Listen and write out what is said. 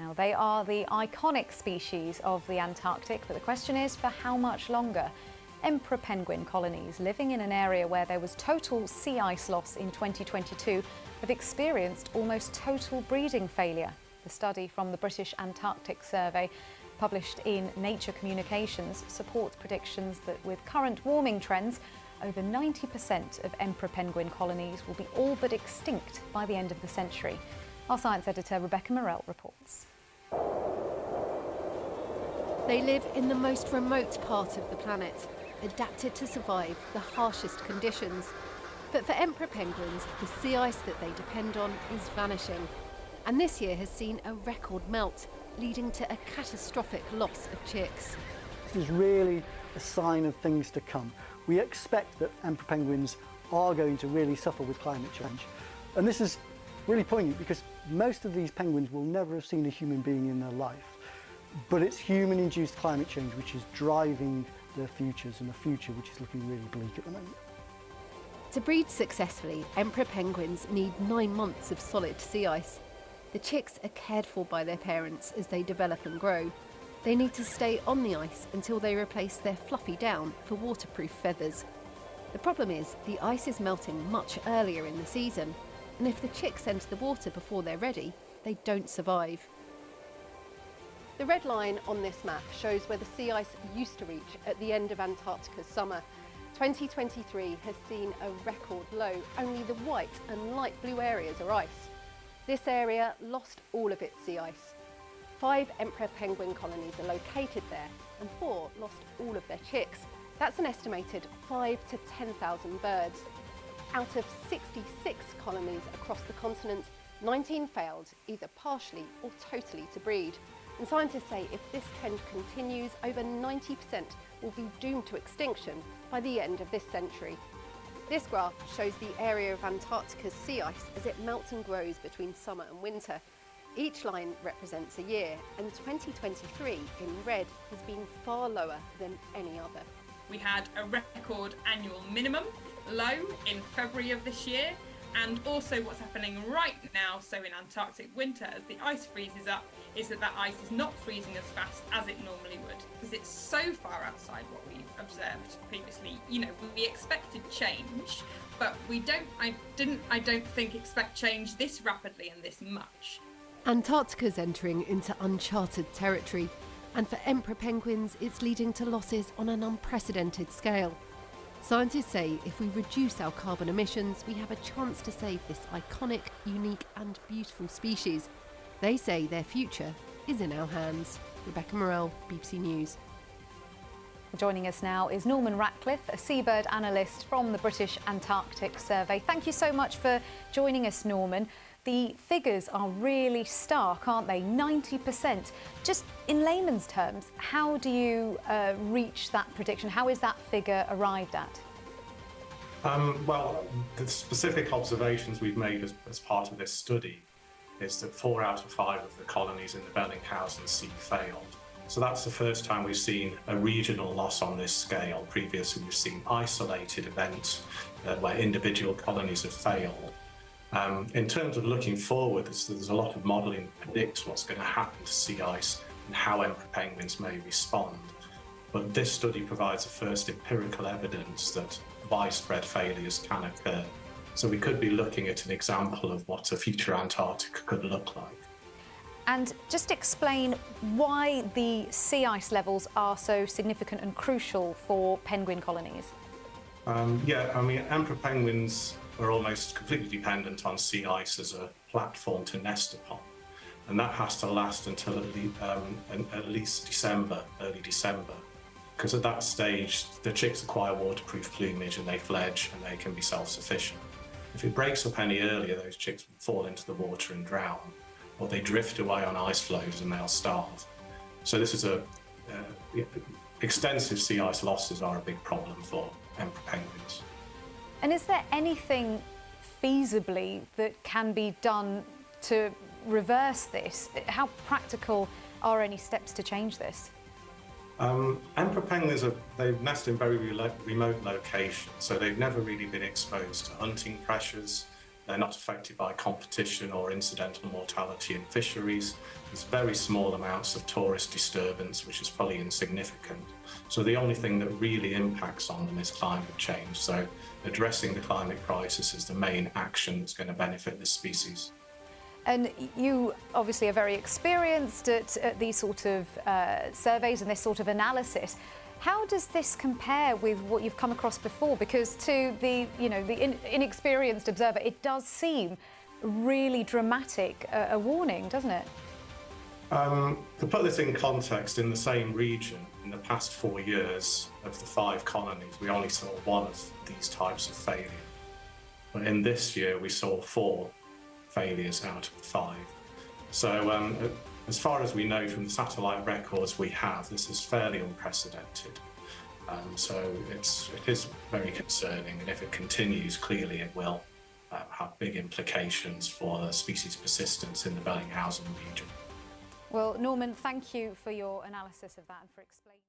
Now, they are the iconic species of the Antarctic, but the question is, for how much longer? Emperor penguin colonies living in an area where there was total sea ice loss in 2022 have experienced almost total breeding failure. The study from the British Antarctic Survey, published in Nature Communications, supports predictions that with current warming trends, over 90% of emperor penguin colonies will be all but extinct by the end of the century. Our science editor Rebecca Morell reports. They live in the most remote part of the planet, adapted to survive the harshest conditions. But for emperor penguins, the sea ice that they depend on is vanishing. And this year has seen a record melt, leading to a catastrophic loss of chicks. This is really a sign of things to come. We expect that emperor penguins are going to really suffer with climate change. And this is really poignant because most of these penguins will never have seen a human being in their life. But it's human-induced climate change which is driving their futures, and a future which is looking really bleak at the moment. To breed successfully, emperor penguins need 9 months of solid sea ice. The chicks are cared for by their parents as they develop and grow. They need to stay on the ice until they replace their fluffy down for waterproof feathers. The problem is the ice is melting much earlier in the season, and if the chicks enter the water before they're ready, they don't survive. The red line on this map shows where the sea ice used to reach at the end of Antarctica's summer. 2023 has seen a record low. Only the white and light blue areas are ice. This area lost all of its sea ice. 5 emperor penguin colonies are located there, and 4 lost all of their chicks. That's an estimated 5,000 to 10,000 birds. Out of 66 colonies across the continent, 19 failed either partially or totally to breed. And scientists say if this trend continues, over 90% will be doomed to extinction by the end of this century. This graph shows the area of Antarctica's sea ice as it melts and grows between summer and winter. Each line represents a year, and 2023 in red has been far lower than any other. We had a record annual minimum low in February of this year, and also what's happening right now, so in Antarctic winter, as the ice freezes up, is that ice is not freezing as fast as it normally would, because it's so far outside what we've observed previously. You know, we expected change, but I don't think expect change this rapidly and this much. Antarctica's entering into uncharted territory, and for emperor penguins, it's leading to losses on an unprecedented scale. Scientists say if we reduce our carbon emissions, we have a chance to save this iconic, unique and beautiful species. They say their future is in our hands. Rebecca Morell, BBC News. Joining us now is Norman Ratcliffe, a seabird analyst from the British Antarctic Survey. Thank you so much for joining us, Norman. The figures are really stark, aren't they? 90%. Just in layman's terms, how do you reach that prediction? How is that figure arrived at? Well, the specific observations we've made as part of this study is that 4 out of 5 of the colonies in the Bellingshausen Sea failed. So that's the first time we've seen a regional loss on this scale. Previously, we've seen isolated events where individual colonies have failed. In terms of looking forward, there's a lot of modelling that predicts what's going to happen to sea ice and how emperor penguins may respond. But this study provides the first empirical evidence that widespread failures can occur. So we could be looking at an example of what a future Antarctica could look like. And just explain why the sea ice levels are so significant and crucial for penguin colonies. Emperor penguins are almost completely dependent on sea ice as a platform to nest upon. And that has to last until at least December, early December. Because at that stage, the chicks acquire waterproof plumage and they fledge and they can be self-sufficient. If it breaks up any earlier, those chicks will fall into the water and drown, or they drift away on ice floes and they'll starve. So this is extensive sea ice losses are a big problem for emperor penguins. And is there anything feasibly that can be done to reverse this? How practical are any steps to change this? Emperor penguins, they nest in very remote locations, so they've never really been exposed to hunting pressures. They're not affected by competition or incidental mortality in fisheries. There's very small amounts of tourist disturbance, which is probably insignificant. So the only thing that really impacts on them is climate change. So addressing the climate crisis is the main action that's going to benefit this species. And you obviously are very experienced at these sort of surveys and this sort of analysis. How does this compare with what you've come across before? Because to the inexperienced observer, it does seem really dramatic a warning, doesn't it? To put this in context, in the same region, in the past 4 years of the 5 colonies, we only saw 1 of these types of failure. But in this year, we saw 4 failures out of the 5. So as far as we know from the satellite records we have, this is fairly unprecedented. So it is very concerning, and if it continues, clearly it will have big implications for species persistence in the Bellingshausen region. Well, Norman, thank you for your analysis of that and for explaining.